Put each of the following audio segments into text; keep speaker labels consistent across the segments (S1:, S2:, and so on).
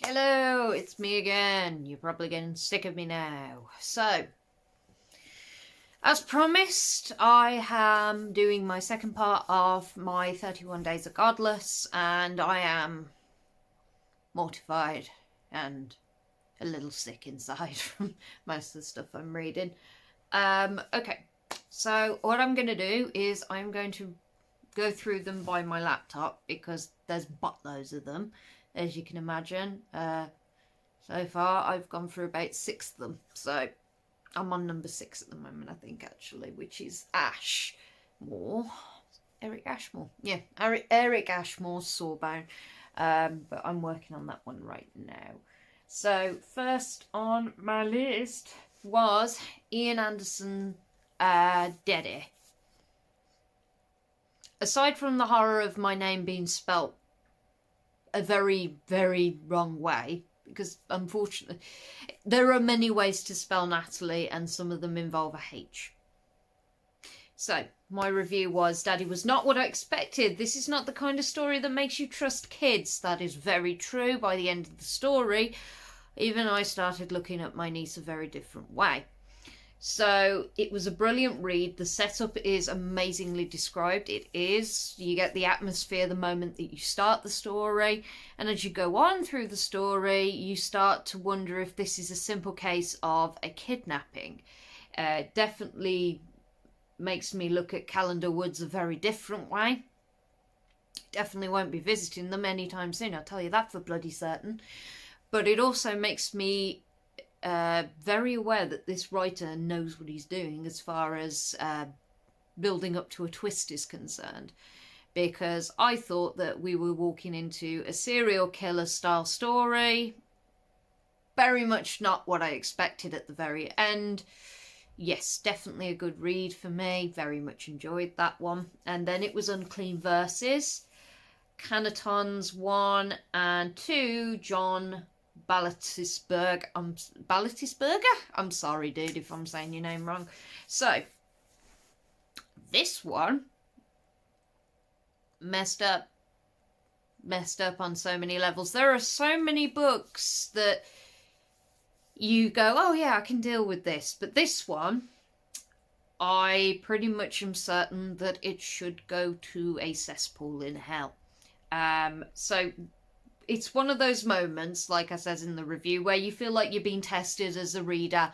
S1: Hello, it's me again. You're probably getting sick of me now. So, as promised, I am doing my second part of my 31 Days of Godless, and I am mortified and a little sick inside from most of the stuff I'm reading. Okay, so what I'm going to do is I'm going to go through them by my laptop because there's buttloads of them, as you can imagine. So far I've gone through about 6 of them, so I'm on number 6 at the moment, I think, actually, which is Ashmore. Eric Ashmore. Yeah, Eric Ashmore's Sawbound. But I'm working on that one right now. So first on my list was Ian Anderson, Dani. Aside from the horror of my name being spelt a very, very wrong way, because unfortunately there are many ways to spell Natalie and some of them involve a H. So my review was, Daddy was not what I expected. This is not the kind of story that makes you trust kids. That is very true. By the end of the story, even I started looking at my niece a very different way. So it was a brilliant read. The setup is amazingly described. It is. You get the atmosphere the moment that you start the story. And as you go on through the story, you start to wonder if this is a simple case of a kidnapping. Definitely makes me look at Calendar Woods a very different way. Definitely won't be visiting them anytime soon, I'll tell you that for bloody certain. But it also makes me very aware that this writer knows what he's doing as far as building up to a twist is concerned. Because I thought that we were walking into a serial killer style story. Very much not what I expected at the very end. Yes, definitely a good read for me. Very much enjoyed that one. And then it was Unclean Verses. Cantos 1 and 2, John Baltisberger. I'm sorry, dude, if I'm saying your name wrong. So, this one messed up on so many levels. There are so many books that you go, oh yeah, I can deal with this. But this one, I pretty much am certain that it should go to a cesspool in hell. So it's one of those moments, like I said in the review, where you feel like you're being tested as a reader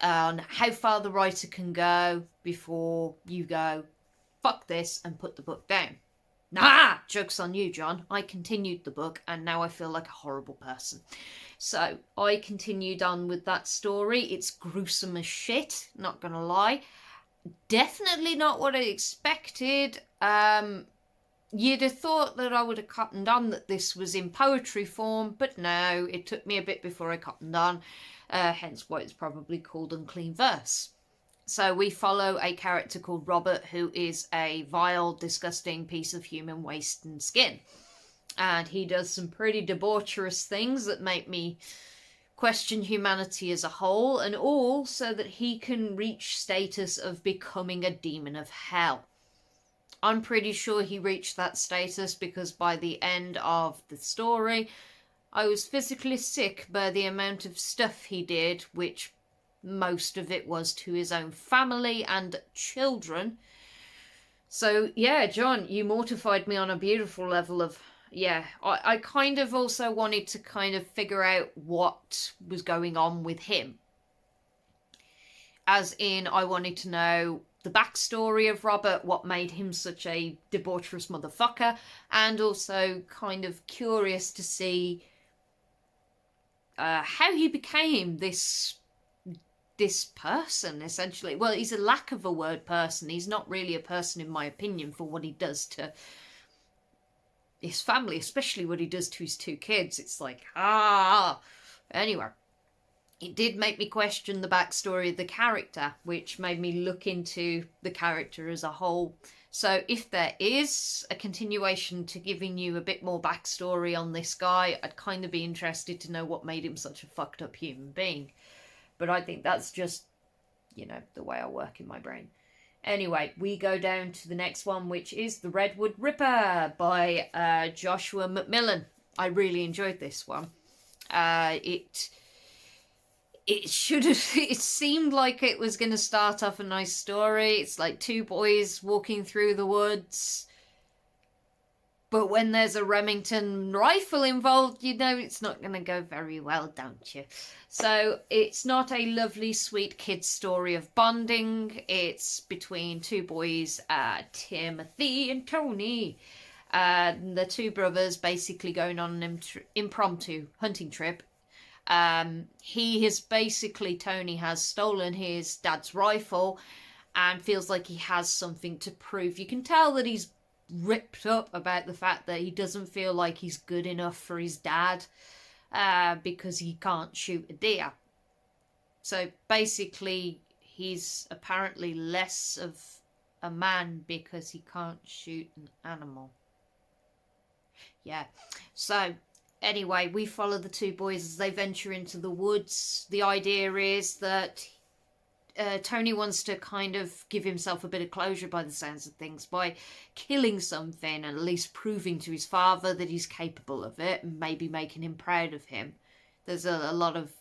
S1: on how far the writer can go before you go, fuck this, and put the book down. Nah, joke's on you, John. I continued the book and now I feel like a horrible person. So I continued on with that story. It's gruesome as shit, not gonna lie. Definitely not what I expected. You'd have thought that I would have cottoned on that this was in poetry form, but no, it took me a bit before I cottoned on, hence why it's probably called Unclean Verse. So we follow a character called Robert, who is a vile, disgusting piece of human waste and skin. And he does some pretty debaucherous things that make me question humanity as a whole, and all so that he can reach status of becoming a demon of hell. I'm pretty sure he reached that status because by the end of the story, I was physically sick by the amount of stuff he did, which most of it was to his own family and children. So, yeah, John, you mortified me on a beautiful level of, yeah, I kind of also wanted to kind of figure out what was going on with him. As in, I wanted to know the backstory of Robert, what made him such a debaucherous motherfucker, and also kind of curious to see how he became this person, essentially. Well, he's a lack of a word person. He's not really a person, in my opinion, for what he does to his family, especially what he does to his 2 kids. It's like, Anyway, it did make me question the backstory of the character, which made me look into the character as a whole. So if there is a continuation to giving you a bit more backstory on this guy, I'd kind of be interested to know what made him such a fucked up human being. But I think that's just, the way I work in my brain. Anyway, we go down to the next one, which is The Redwood Ripper by Joshua McMillian. I really enjoyed this one. It should have. It seemed like it was going to start off a nice story. It's like two boys walking through the woods. But when there's a Remington rifle involved, you know it's not going to go very well, don't you? So it's not a lovely, sweet kid's story of bonding. It's between two boys, Timothy and Tony. The two brothers basically going on an impromptu hunting trip. Tony has stolen his dad's rifle and feels like he has something to prove. You can tell that he's ripped up about the fact that he doesn't feel like he's good enough for his dad because he can't shoot a deer. So basically, he's apparently less of a man because he can't shoot an animal. Yeah, so anyway, we follow the two boys as they venture into the woods. The idea is that Tony wants to kind of give himself a bit of closure by the sounds of things by killing something and at least proving to his father that he's capable of it and maybe making him proud of him. There's a lot of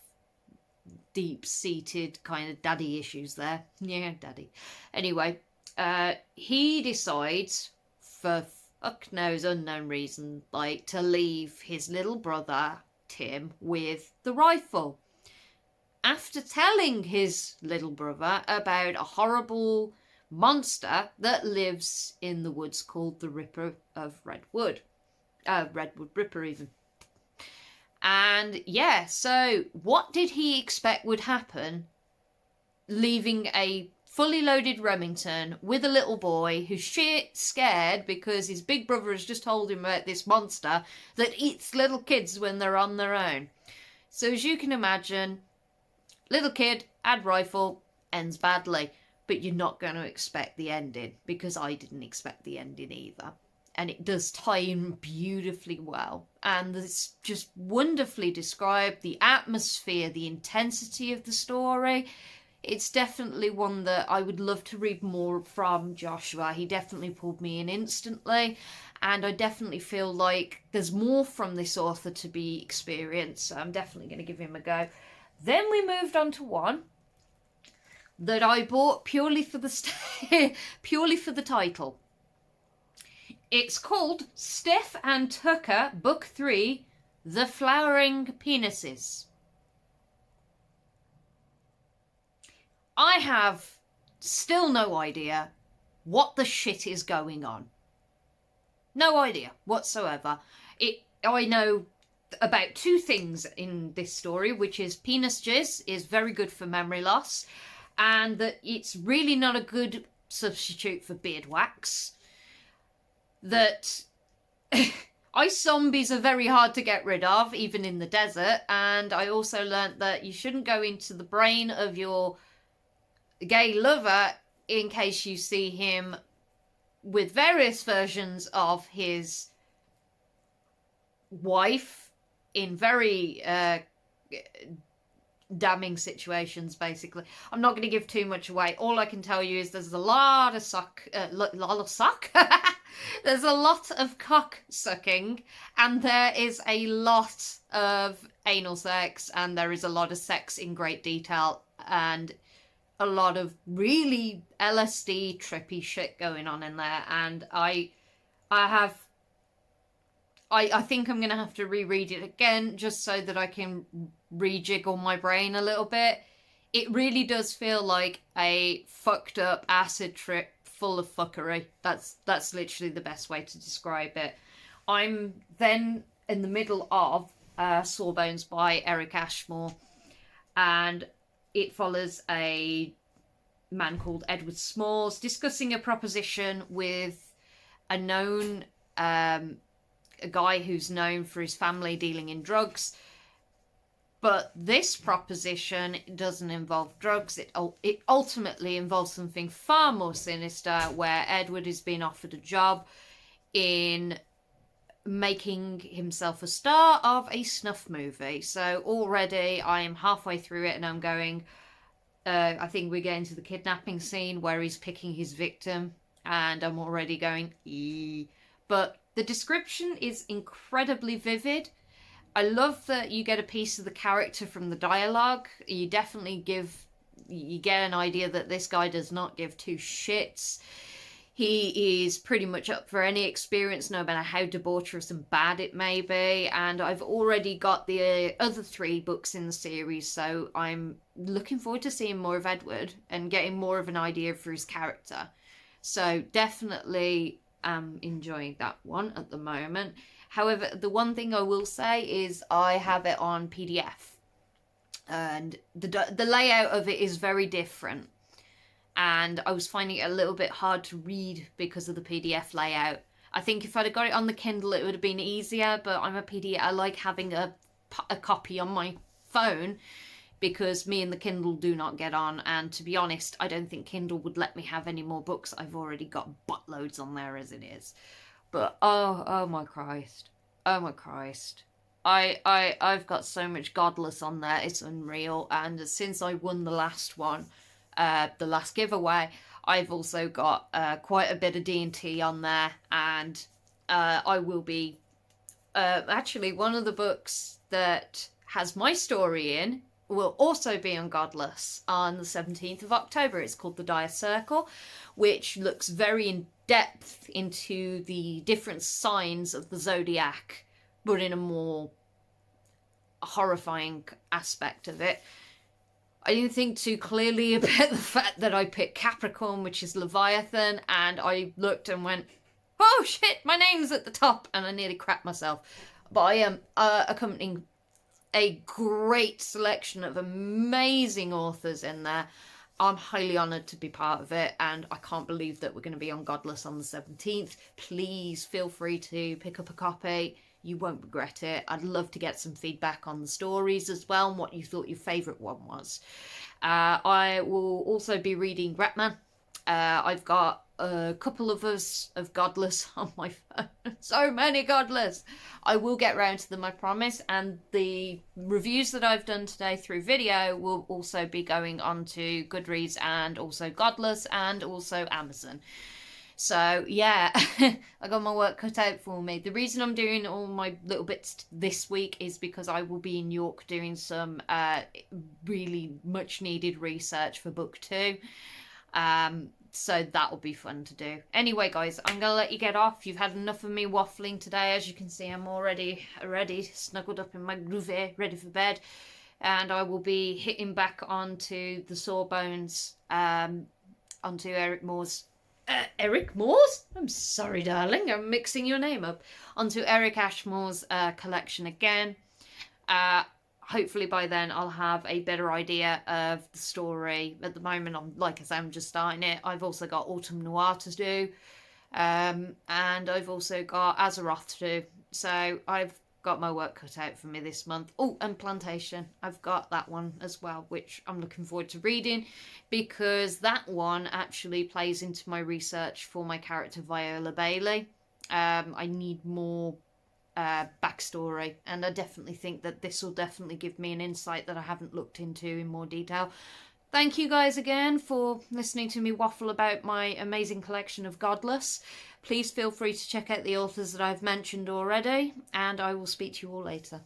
S1: deep-seated kind of daddy issues there. Yeah, daddy. Anyway, he decides, for fuck knows unknown reason, like, to leave his little brother Tim with the rifle after telling his little brother about a horrible monster that lives in the woods called the Ripper of Redwood. Redwood Ripper even. And yeah, so what did he expect would happen leaving a fully loaded Remington with a little boy who's shit scared because his big brother has just told him about this monster that eats little kids when they're on their own? So as you can imagine, little kid, add rifle, ends badly. But you're not going to expect the ending, because I didn't expect the ending either. And it does tie in beautifully well. And it's just wonderfully described. The atmosphere, the intensity of the story. It's definitely one that I would love to read more from Joshua. He definitely pulled me in instantly. And I definitely feel like there's more from this author to be experienced. So I'm definitely going to give him a go. Then we moved on to one that I bought purely for the purely for the title. It's called Steph and Tucker, Book 3, The Flowering Penises. I have still no idea what the shit is going on. No idea whatsoever. I know about two things in this story, which is penis jizz is very good for memory loss, and that it's really not a good substitute for beard wax. That ice zombies are very hard to get rid of, even in the desert. And I also learnt that you shouldn't go into the brain of your gay lover in case you see him with various versions of his wife in very damning situations, basically. I'm not going to give too much away. All I can tell you is there's a lot of there's a lot of cock sucking, and there is a lot of anal sex, and there is a lot of sex in great detail, and a lot of really LSD trippy shit going on in there. And I think I'm going to have to reread it again just so that I can rejiggle my brain a little bit. It really does feel like a fucked up acid trip full of fuckery. That's literally the best way to describe it. I'm then in the middle of Sawbones by Eric Ashmore, and it follows a man called Edward Smalls discussing a proposition with a known a guy who's known for his family dealing in drugs. But this proposition doesn't involve drugs. It ultimately involves something far more sinister, where Edward is being offered a job in making himself a star of a snuff movie. So already I am halfway through it and I'm going, I think we're getting to the kidnapping scene where he's picking his victim, and I'm already going, eee. But the description is incredibly vivid. I love that you get a piece of the character from the dialogue. You get an idea that this guy does not give two shits. He is pretty much up for any experience, no matter how debaucherous and bad it may be. And I've already got the other 3 books in the series, so I'm looking forward to seeing more of Edward and getting more of an idea for his character. So definitely enjoying that one at the moment. However, the one thing I will say is I have it on PDF. And the layout of it is very different. And I was finding it a little bit hard to read because of the PDF layout. I think if I'd have got it on the Kindle, it would have been easier, but I'm a PDF. I like having a copy on my phone because me and the Kindle do not get on. And to be honest, I don't think Kindle would let me have any more books. I've already got buttloads on there as it is. But oh my Christ. Oh my Christ. I've got so much Godless on there. It's unreal. And since I won the last one, the last giveaway, I've also got quite a bit of D&T on there, and I will be actually one of the books that has my story in will also be on Godless on the 17th of October. It's called The Dire Circle, which looks very in depth into the different signs of the zodiac, but in a more horrifying aspect of it. I didn't think too clearly about the fact that I picked Capricorn, which is Leviathan, and I looked and went, oh shit, my name's at the top, and I nearly crapped myself. But I am accompanying a great selection of amazing authors in there. I'm highly honoured to be part of it, and I can't believe that we're going to be on Godless on the 17th. Please feel free to pick up a copy. You won't regret it. I'd love to get some feedback on the stories as well and what you thought your favourite one was. I will also be reading Ratman. I've got a couple of us of Godless on my phone. So many Godless. I will get round to them, I promise. And the reviews that I've done today through video will also be going onto Goodreads and also Godless and also Amazon. So, yeah, I got my work cut out for me. The reason I'm doing all my little bits this week is because I will be in York doing some really much needed research for book 2. So that will be fun to do. Anyway, guys, I'm going to let you get off. You've had enough of me waffling today. As you can see, I'm already snuggled up in my groovy, ready for bed. And I will be hitting back onto the Sawbones, onto Eric Moore's Eric Moore's? I'm sorry, darling. I'm mixing your name up. Onto Eric Ashmore's collection again. Hopefully by then I'll have a better idea of the story. At the moment, I'm just starting it. I've also got Autumn Noir to do. And I've also got Azeroth to do. So I've got my work cut out for me this month. Oh, and Plantation. I've got that one as well, which I'm looking forward to reading because that one actually plays into my research for my character Viola Bailey. I need more backstory, and I definitely think that this will definitely give me an insight that I haven't looked into in more detail. Thank you guys again for listening to me waffle about my amazing collection of Godless. Please feel free to check out the authors that I've mentioned already, and I will speak to you all later.